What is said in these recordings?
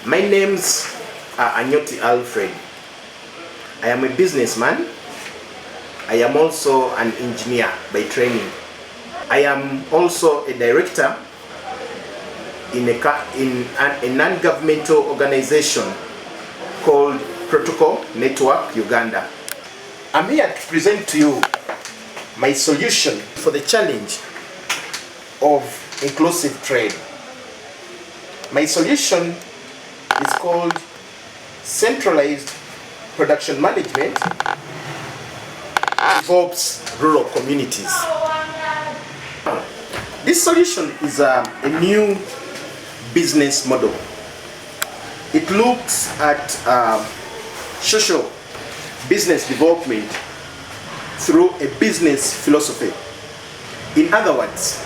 My name's Anyoti Alfred. I am a businessman. I am also an engineer by training. I am also a director in a non-governmental organization called Protocol Network Uganda. I'm here to present to you my solution for the challenge of inclusive trade. My solution is called Centralized Production Management. Involves rural communities. This solution is a new business model. It looks at social business development through a business philosophy. In other words,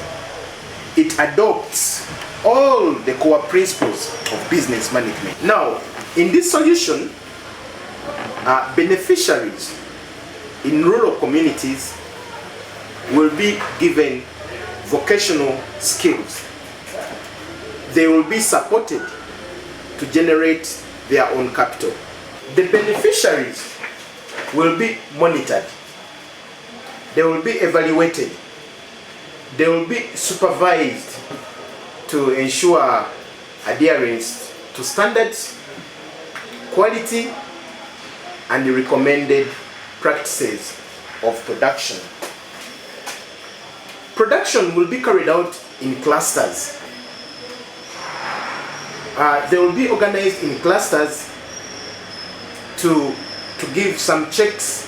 it adopts all the core principles of business management. Now, in this solution, beneficiaries in rural communities will be given vocational skills. They will be supported to generate their own capital. The beneficiaries will be monitored. They will be evaluated. They will be supervised to ensure adherence to standards, quality, and the recommended practices of production. Production will be carried out in clusters. They will be organized in clusters to give some checks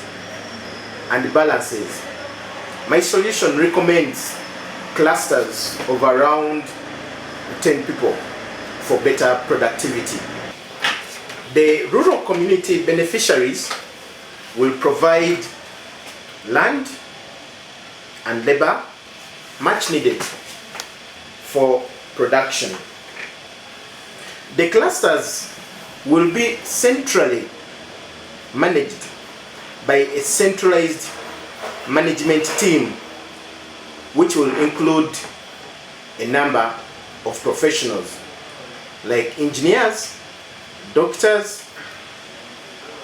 and balances. My solution recommends clusters of around 10 people for better productivity. The rural community beneficiaries will provide land and labor much needed for production. The clusters will be centrally managed by a centralized management team, which will include a number of professionals like engineers, doctors,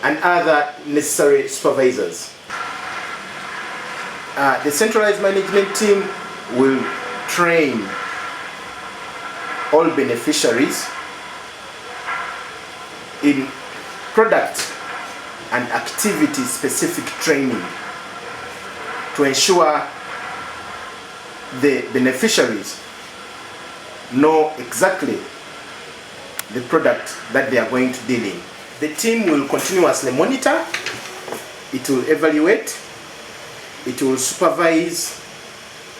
and other necessary supervisors. The centralized management team will train all beneficiaries in product and activity specific training to ensure the beneficiaries know exactly the product that they are going to deal in. The team will continuously monitor, it will evaluate, it will supervise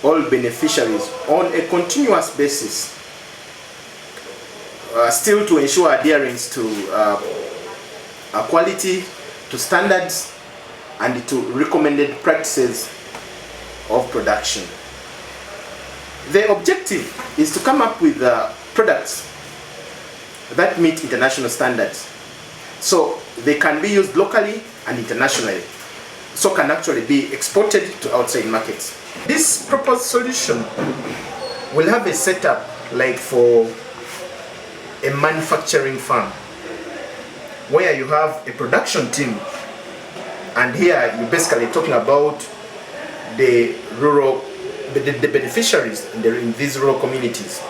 all beneficiaries on a continuous basis, still to ensure adherence to quality, to standards, and to recommended practices of production. The objective is to come up with products that meet international standards, so they can be used locally and internationally, so can actually be exported to outside markets. This proposed solution will have a setup like for a manufacturing farm, where you have a production team, and here you're basically talking about the beneficiaries in these rural communities.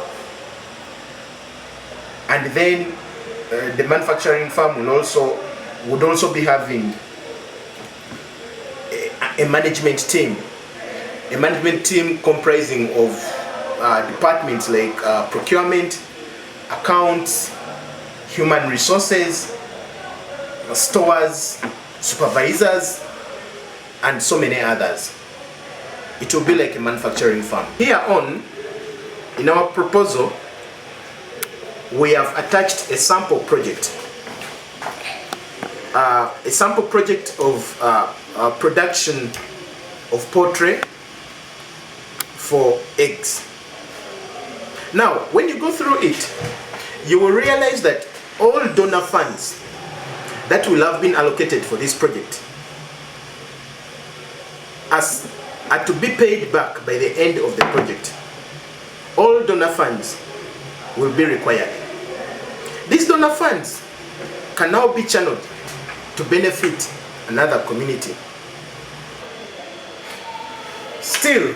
And then the manufacturing farm would also be having a management team comprising of departments like procurement, accounts, human resources, stores, supervisors, and so many others. It will be like a manufacturing farm. Here on, in our proposal, we have attached a sample project. A sample project of production of poultry for eggs. Now, when you go through it, you will realize that all donor funds that will have been allocated for this project are to be paid back by the end of the project. All donor funds will be required. These donor funds can now be channeled to benefit another community. Still,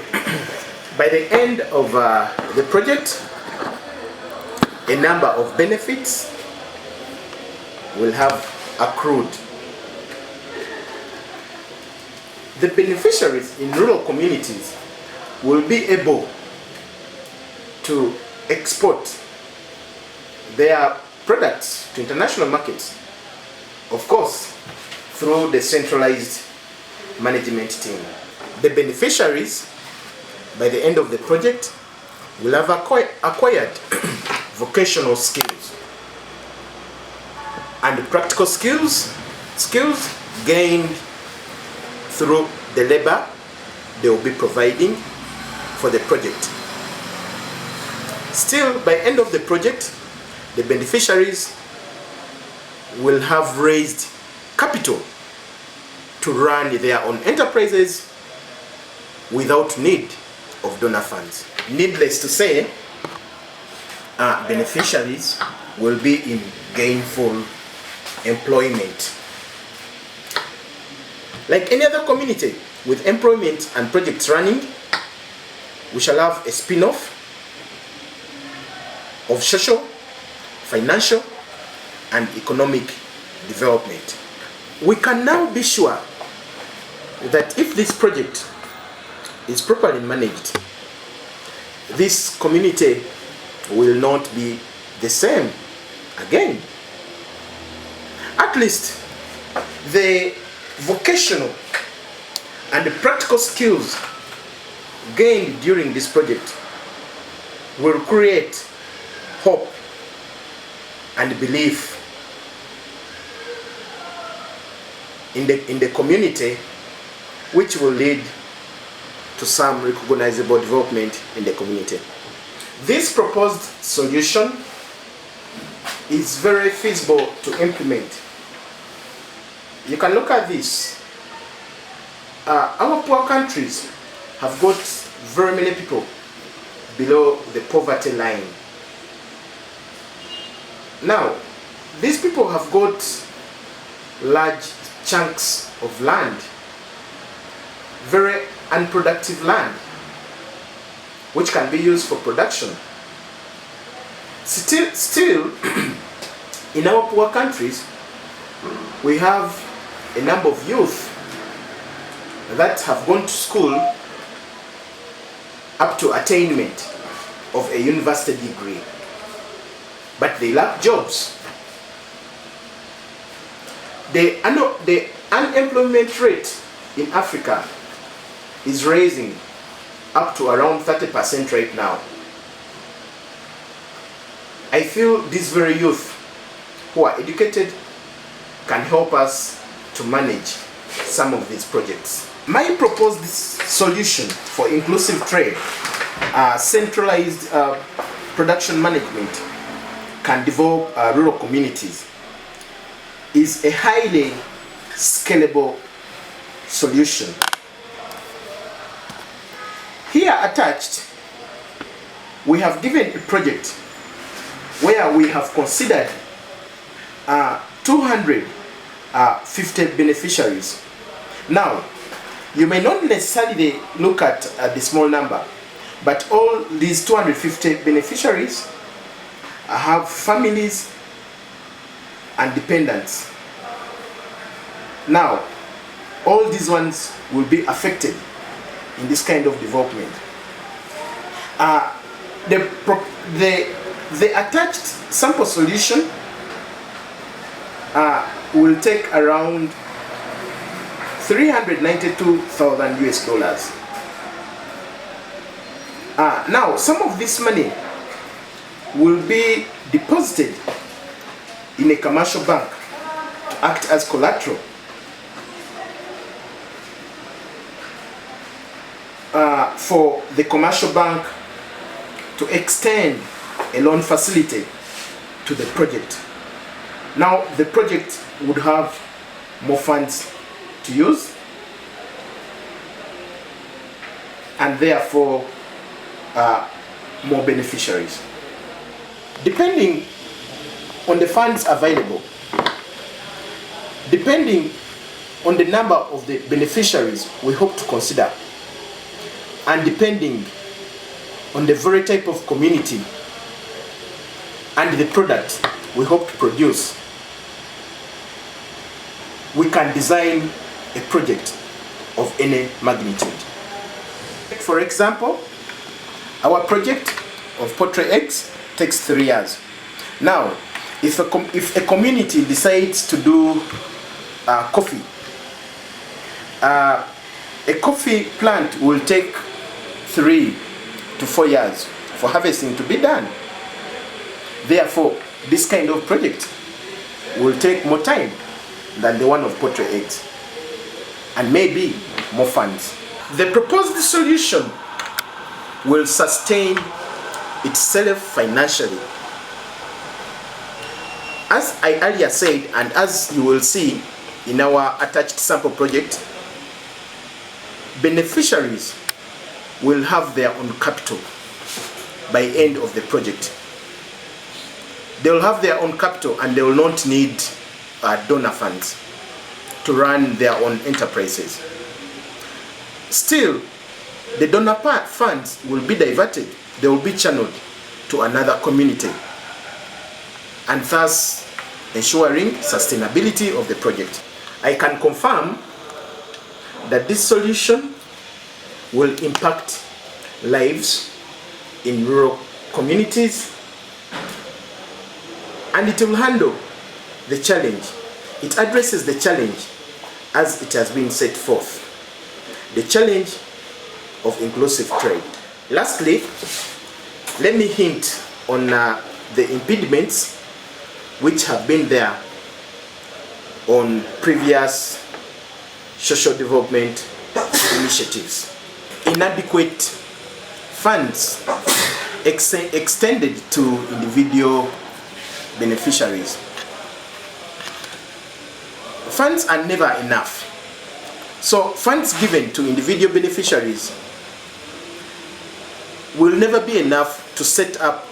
by the end of the project, a number of benefits will have accrued. The beneficiaries in rural communities will be able to export their products to international markets, of course, through the centralized management team. The beneficiaries, by the end of the project, will have acquired vocational skills and practical skills gained through the labor they will be providing for the project. Still, by end of the project, the beneficiaries will have raised capital to run their own enterprises without need of donor funds. Needless to say, beneficiaries will be in gainful employment. Like any other community with employment and projects running, we shall have a spin-off of social, financial, and economic development. We can now be sure that if this project is properly managed, this community will not be the same again. At least the vocational and the practical skills gained during this project will create hope and belief in the community, which will lead to some recognizable development in the community. This proposed solution is very feasible to implement. You can look at this. Our poor countries have got very many people below the poverty line. Now, these people have got large chunks of land, very unproductive land, which can be used for production. Still, in our poor countries, we have a number of youth that have gone to school up to attainment of a university degree, but they lack jobs. The unemployment rate in Africa is rising up to around 30% right now. I feel these very youth who are educated can help us to manage some of these projects. My proposed solution for inclusive trade, centralized production management can develop rural communities, is a highly scalable solution. Here attached, we have given a project where we have considered 250 beneficiaries. Now, you may not necessarily look at the small number, but all these 250 beneficiaries have families and dependents. Now, all these ones will be affected in this kind of development. The attached sample solution will take around 392,000 US dollars. Now, some of this money will be deposited in a commercial bank to act as collateral. For the commercial bank to extend a loan facility to the project. Now the project would have more funds to use, and therefore more beneficiaries. Depending on the funds available, depending on the number of the beneficiaries we hope to consider, and depending on the very type of community and the product we hope to produce, we can design a project of any magnitude. For example, our project of poultry eggs takes 3 years. Now, if a community decides to do coffee, a coffee plant will take 3 to 4 years for harvesting to be done. Therefore, this kind of project will take more time than the one of poultry eggs, and maybe more funds. The proposed solution will sustain itself financially. As I earlier said, and as you will see in our attached sample project, beneficiaries will have their own capital by end of the project. They will have their own capital and they will not need donor funds to run their own enterprises. Still, the donor funds will be diverted. They will be channeled to another community, and thus ensuring sustainability of the project. I can confirm that this solution will impact lives in rural communities, and it will handle the challenge. It addresses the challenge as it has been set forth, the challenge of inclusive trade. Lastly, let me hint on the impediments which have been there on previous social development initiatives. Inadequate funds extended to individual beneficiaries. Funds are never enough. So funds given to individual beneficiaries will never be enough to set up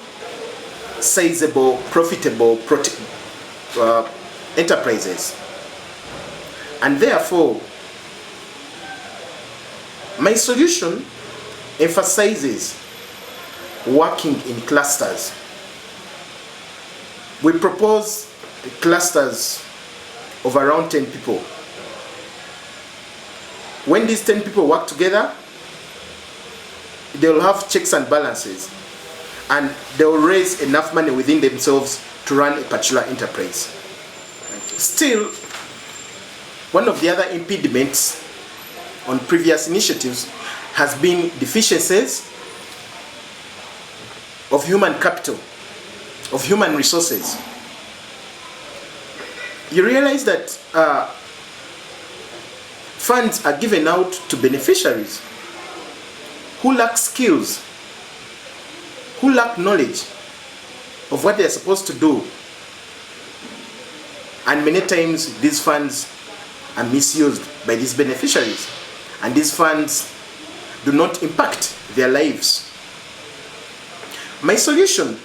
sizable, profitable enterprises. And therefore, my solution emphasizes working in clusters. We propose clusters of around 10 people. When these 10 people work together, they will have checks and balances, and they will raise enough money within themselves to run a particular enterprise. Still, one of the other impediments on previous initiatives has been deficiencies of human capital, of human resources. You realize that funds are given out to beneficiaries who lack skills, who lack knowledge of what they are supposed to do. And many times these funds are misused by these beneficiaries, and these funds do not impact their lives. My solution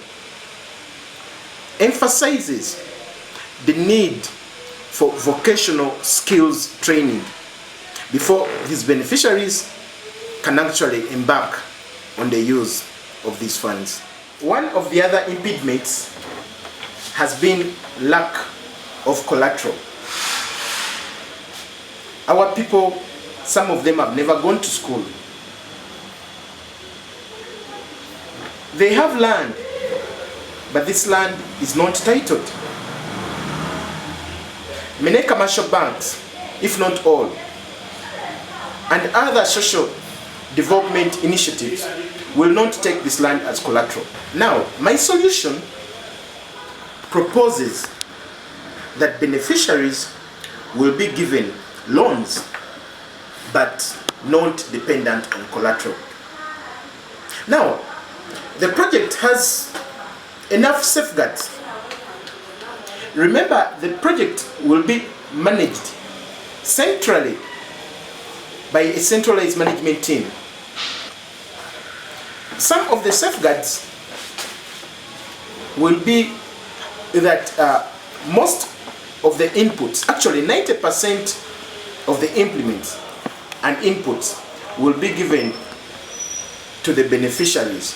emphasizes the need for vocational skills training before these beneficiaries can actually embark on the use of these funds. One of the other impediments has been lack of collateral. Our people, some of them have never gone to school. They have land, but this land is not titled. Many commercial banks, if not all, and other social development initiatives will not take this land as collateral. Now, my solution proposes that beneficiaries will be given loans, but not dependent on collateral. Now, the project has enough safeguards. Remember, the project will be managed centrally by a centralized management team. Some of the safeguards will be that most of the inputs, actually 90% of the implements and inputs, will be given to the beneficiaries.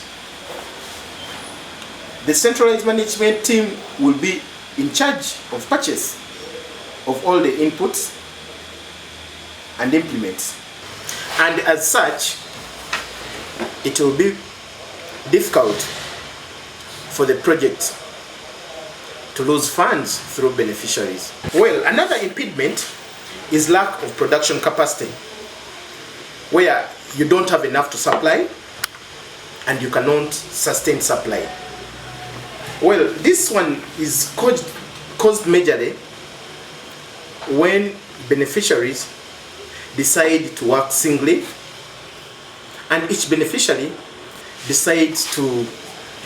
The centralized management team will be in charge of purchase of all the inputs and implements. And as such, it will be difficult for the project to lose funds through beneficiaries. Well, another impediment is lack of production capacity, where you don't have enough to supply and you cannot sustain supply. Well, this one is caused majorly when beneficiaries decide to work singly and each beneficiary decides to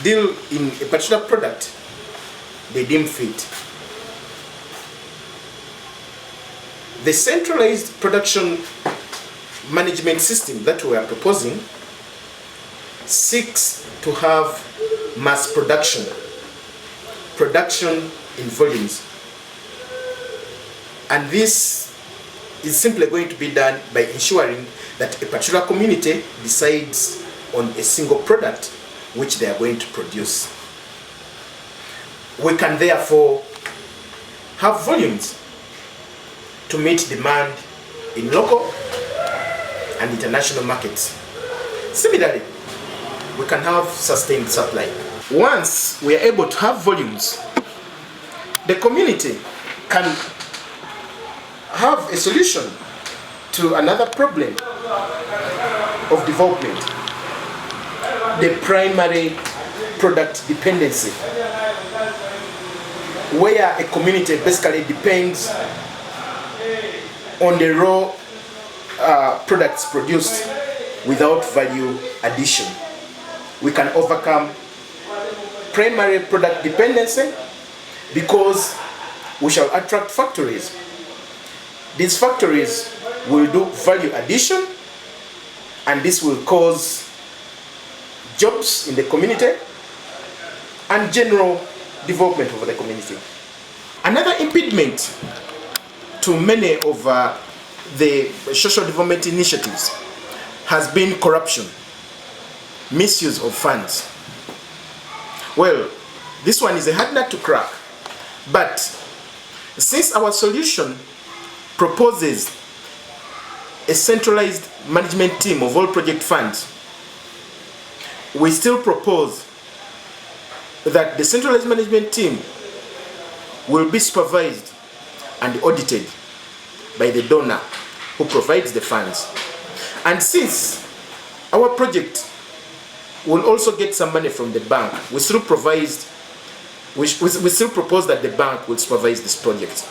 deal in a particular product they deem fit. The centralized production management system that we are proposing seeks to have mass production in volumes, and this is simply going to be done by ensuring that a particular community decides on a single product which they are going to produce. We can therefore have volumes to meet demand in local and international markets. Similarly, we can have sustained supply. Once we are able to have volumes, the community can have a solution to another problem of development, the primary product dependency, where a community basically depends on the raw products produced without value addition. We can overcome primary product dependency because we shall attract factories. These factories will do value addition, and this will cause jobs in the community and general development of the community. Another impediment to many of the social development initiatives has been corruption, misuse of funds. Well, this one is a hard nut to crack, but since our solution proposes a centralized management team of all project funds, we still propose that the centralized management team will be supervised and audited by the donor who provides the funds. And since our project will also get some money from the bank, we still propose that the bank will supervise this project.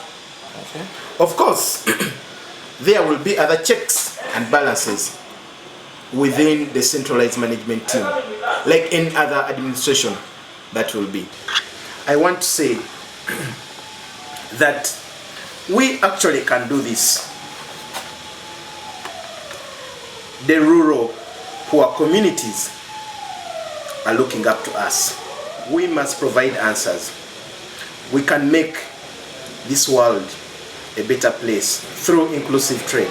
Okay. Of course, there will be other checks and balances within the centralized management team, like any other administration that will be. I want to say that we actually can do this. The rural poor communities are looking up to us. We must provide answers. We can make this world a better place through inclusive trade.